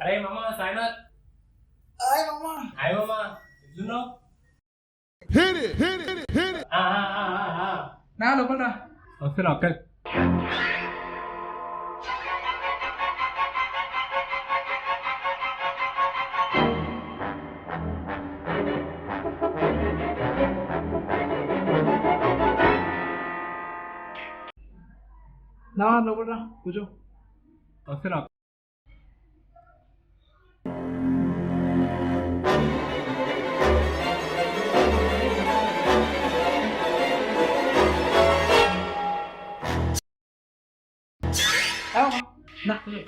అరే మామ సాయినాథ్. హాయ్ మామా. హాయ్ మామ. ఎట్లున్నావు? నా లోపల రా. వస్తున్నా ఒక్క. నా లోపల రా, కూర్చో. వస్తున్నా. నా కూర్చో.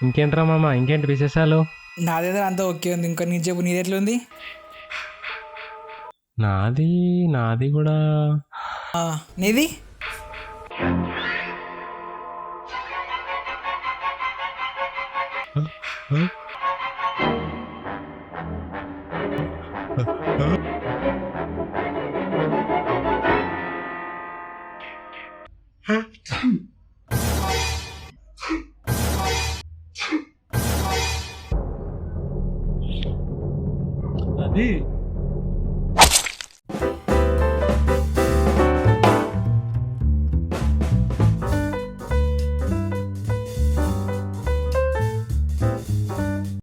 ఇంకేంట్రా మామ, ఇంకేంటి విశేషాలు? నాదేదో అంతా ఓకే ఉంది. ఇంకా నీ చెప్పు, నీది ఎట్లుంది? నాది కూడా. నీది? అది